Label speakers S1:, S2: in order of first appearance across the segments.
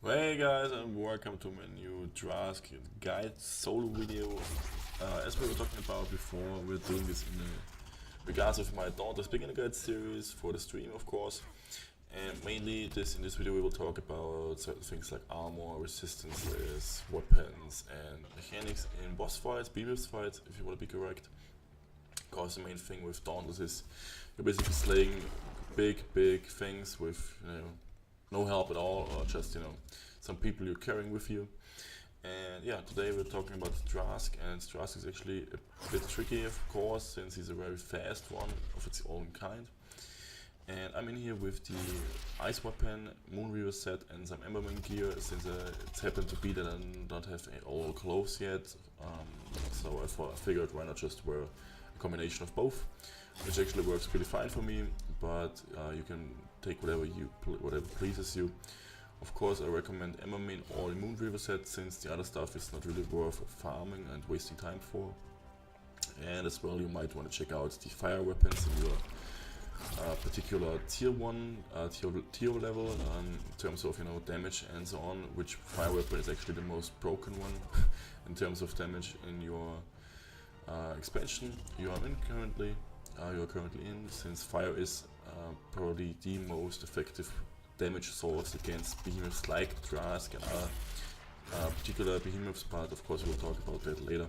S1: Hey guys, and welcome to my new Drask guide solo video. As we were talking about before, we're doing this in regards of my Dauntless Beginner Guide series for the stream, of course. And mainly in this video we will talk about certain things like armor, resistances, weapons, and mechanics in boss fights, BBS fights, if you want to be correct. Because the main thing with Dauntless is you're basically slaying big things with no help at all, or just some people you're carrying with you. And yeah, today we're talking about Drask, and Drask is actually a bit tricky, of course, since he's a very fast one of its own kind. And I'm in here with the Ice Weapon, Moonweaver set, and some Emberman gear, since it's happened to be that I don't have all clothes yet. So I figured why not just wear a combination of both, which actually works pretty fine for me. But you can take whatever pleases you. Of course, I recommend Emberman or the Moonweaver set, since the other stuff is not really worth farming and wasting time for. And as well, you might want to check out the fire weapons in your particular tier 1, tier level, in terms of damage and so on, which fire weapon is actually the most broken one in terms of damage in your expansion you are currently in, since fire is probably the most effective damage source against behemoths like Drask and other particular behemoths, but of course we'll talk about that later.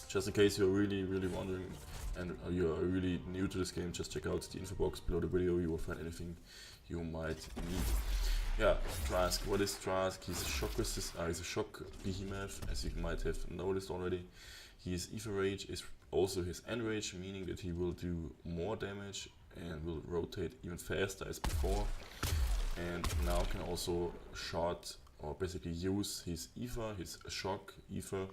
S1: Just in case you're really wondering and you're really new to this game, just check out the info box below the video, you will find anything you might need. Yeah, Drask. What is Drask? He's a shock behemoth, as you might have noticed already. His Ether Rage is also his End Rage, meaning that he will do more damage and will rotate even faster as before. And now can also shot or basically use his Ether, his shock Ether,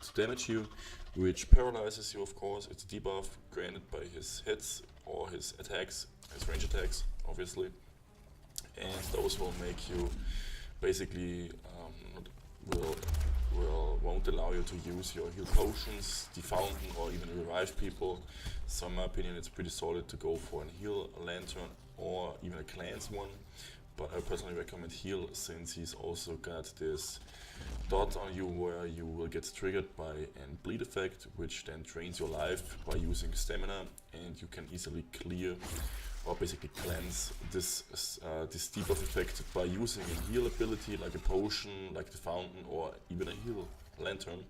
S1: to damage you, which paralyzes you, of course. It's a debuff granted by his hits or his attacks, his range attacks, obviously. And those will make you basically won't allow you to use your heal potions, the fountain, or even revive people. So in my opinion, it's pretty solid to go for a heal lantern or even a cleanse one. But I personally recommend heal, since he's also got this dot on you where you will get triggered by a bleed effect, which then drains your life by using stamina, and you can easily clear or basically cleanse this debuff effect by using a heal ability like a potion, like the fountain, or even a heal lantern.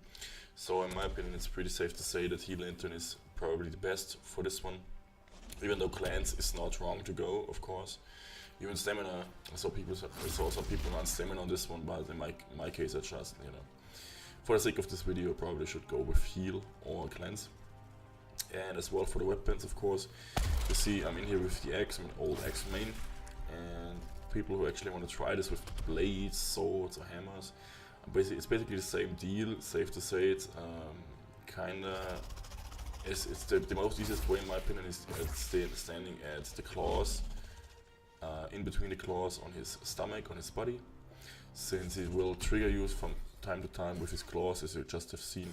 S1: So in my opinion, it's pretty safe to say that heal lantern is probably the best for this one, even though cleanse is not wrong to go, of course. Even stamina, I saw some people on stamina on this one, but in my case I just, for the sake of this video, probably should go with heal or cleanse. And as well for the weapons, of course, you see I'm in here with the axe, I'm an old axe main, and people who actually want to try this with blades, swords or hammers, it's basically the same deal, safe to say it. It's the most easiest way in my opinion is standing at the claws, in between the claws on his stomach, on his body, since he will trigger you from time to time with his claws, as you just have seen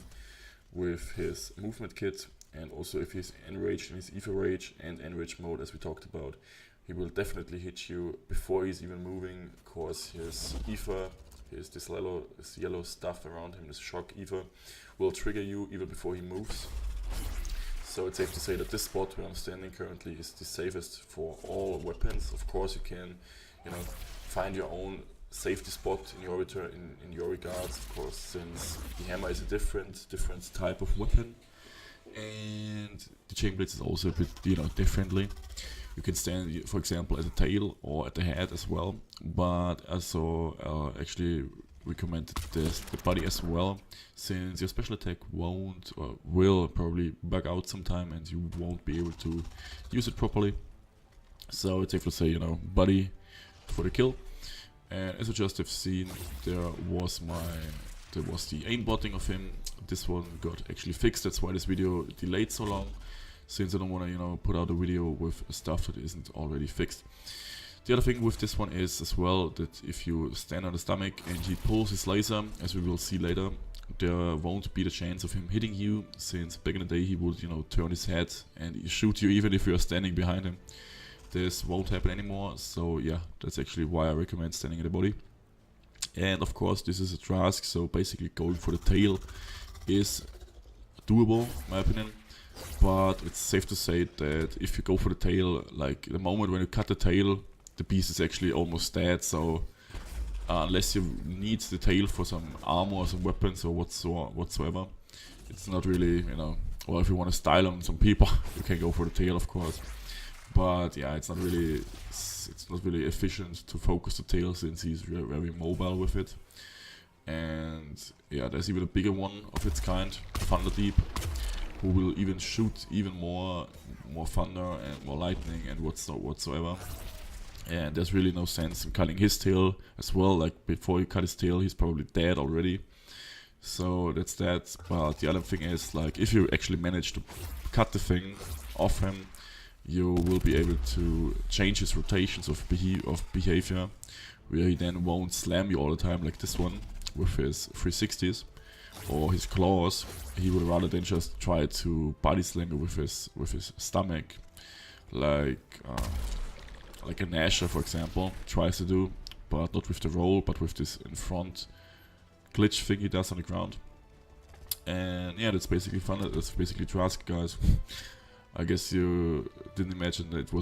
S1: with his movement kit. And also if he's enraged in his Ether Rage and Enrage mode, as we talked about, he will definitely hit you before he's even moving, because his Ether, this yellow stuff around him, this shock Ether, will trigger you even before he moves. So it's safe to say that this spot where I'm standing currently is the safest for all weapons. Of course you can, find your own safety spot in your regards, of course, since the hammer is a different type of weapon. And the chain blitz is also a bit, differently. You can stand, for example, at the tail or at the head as well. But also actually recommend the body as well, since your special attack won't or will probably bug out sometime and you won't be able to use it properly. So it's safe to say, body for the kill. And as you just have seen, there was the aimbotting of him. This one got actually fixed, that's why this video delayed so long, since I don't want to put out a video with stuff that isn't already fixed. The other thing with this one is as well that if you stand on the stomach and he pulls his laser, as we will see later, there won't be the chance of him hitting you, since back in the day he would turn his head and shoot you even if you are standing behind him. This won't happen anymore, so yeah, that's actually why I recommend standing in the body. And of course this is a Drask, so basically going for the tail is doable in my opinion. But it's safe to say that if you go for the tail, like the moment when you cut the tail, the beast is actually almost dead. So unless you need the tail for some armor or some weapons or whatsoever, it's not really, you know, or if you want to style on some people, you can go for the tail of course. But yeah, it's not really efficient to focus the tail since he's very mobile with it. And yeah, there's even a bigger one of its kind, Thunder Deep, who will even shoot even more thunder and more lightning and whatsoever. And there's really no sense in cutting his tail as well. Like before you cut his tail, he's probably dead already. So that's that. But the other thing is, like, if you actually manage to cut the thing off him, you will be able to change his rotations of behavior, where he then won't slam you all the time like this one with his 360s or his claws. He would rather than just try to body slam you with his stomach, like a Nasher for example tries to do, but not with the roll, but with this in front glitch thing he does on the ground. And yeah, that's basically fun. That's basically Drask, guys. I guess you didn't imagine that it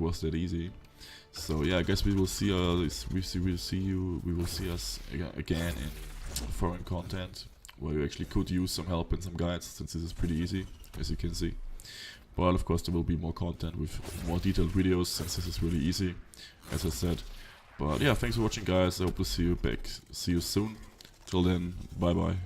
S1: was that easy. So yeah, I guess we will see us again in foreign content, where you actually could use some help and some guides, since this is pretty easy, as you can see. But of course there will be more content with more detailed videos, since this is really easy, as I said. But yeah, thanks for watching guys, I hope to see you soon. Till then, bye bye.